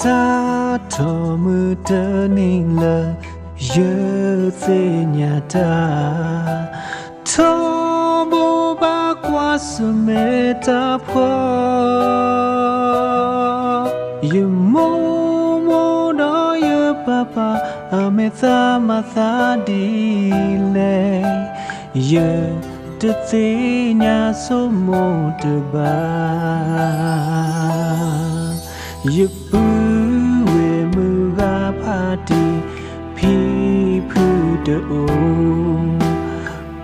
sa thọ mưa tơ ninh lờ yơ dê nhà ta thọ bố ba qua sự mê ta phơ yơ mô đó yơ ba ba a mê ta ma ta đi lệ yơ tự dê nhà số mô tự ba yơ bư về mưa ga party phi phu de o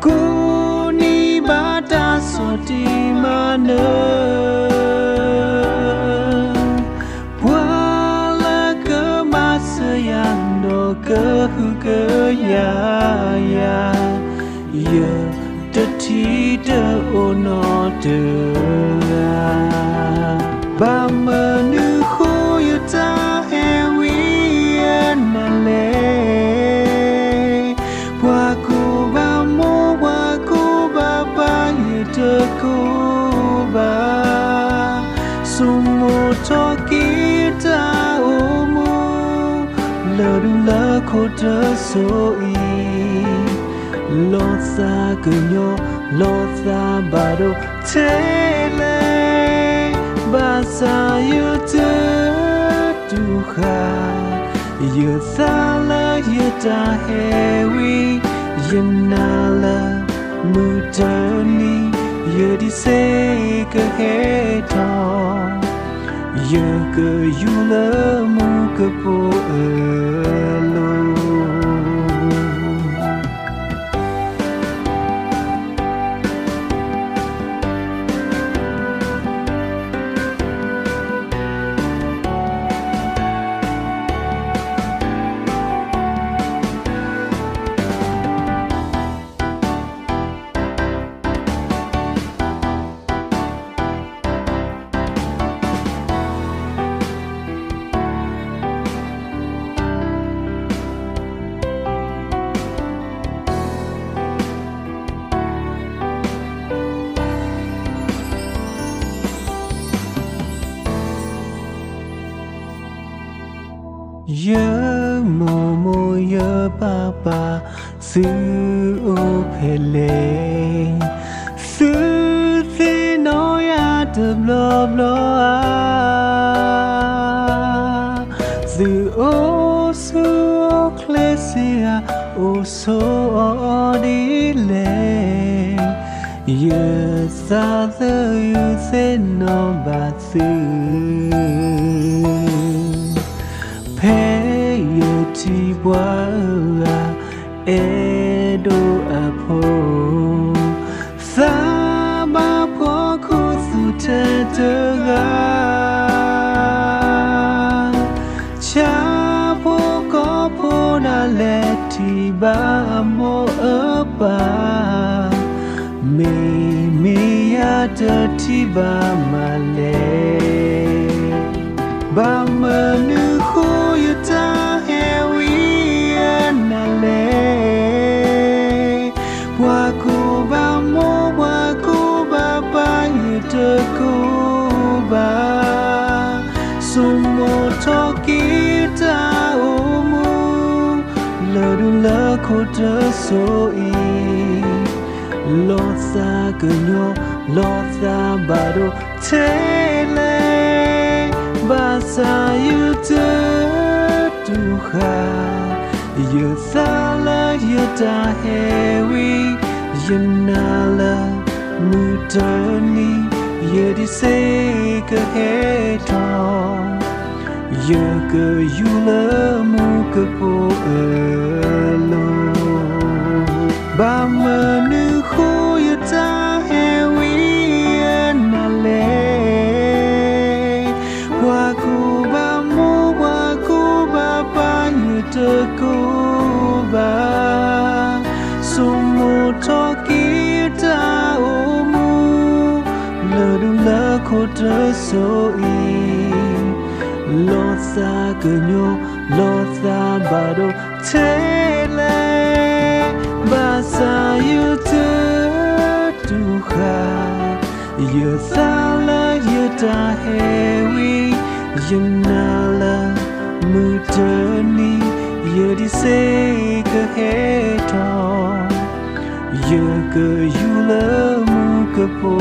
cô ni ba ta so ti ma nơ wa la cơ ma se yang do cơ hu cơ ya ya ye de ti de o no de ba ma nu kho yu ta e wi na le wa ku ba mo wa ku ba ba yu de ku ba sumo to ki ta o mo la du la kho de so i lo sa ku nyo lo sa ba do te le ba sa yu te tu kha yu sa la yu ta he wi yin na la mu ta ni yu di se ke he ta yu ke yu la mu ke po lo yơ mô yơ ba ba sư ô phê lê sư si nói à đập lô lô à sư ô kle si à ô số đi lê yơ sa thơ yơ se no ba sư phe yu ti bwa e do a pho sa ba pho khu su te te ga cha pho ko pho na le ti ba mo a ba me ya te ti ba ma le ba ma nu kho yu ta he wi na le wa ku ba mo wa ku ba ba yu te ku ba sumo to ki ta o mu la du la kho de so i lo sa ke nyo lo sa ba do te le ba sa yu te tu kha yu sa la yu ta he wi yin na la mu ta ni ye di se ke he ta ye ke yu la mu ke po lo ba ma nu kho yu ta he wi na le wa ku ba mo wa ku ba ba yu te ku ba sumo to ki ta o mu la du la kho de so i lo sa ke nyo lo sa ba do te le ba sa yu te tu kha yu sa la yu ta he wi Yunala mutani yedi se ka heto Yaka yula muka po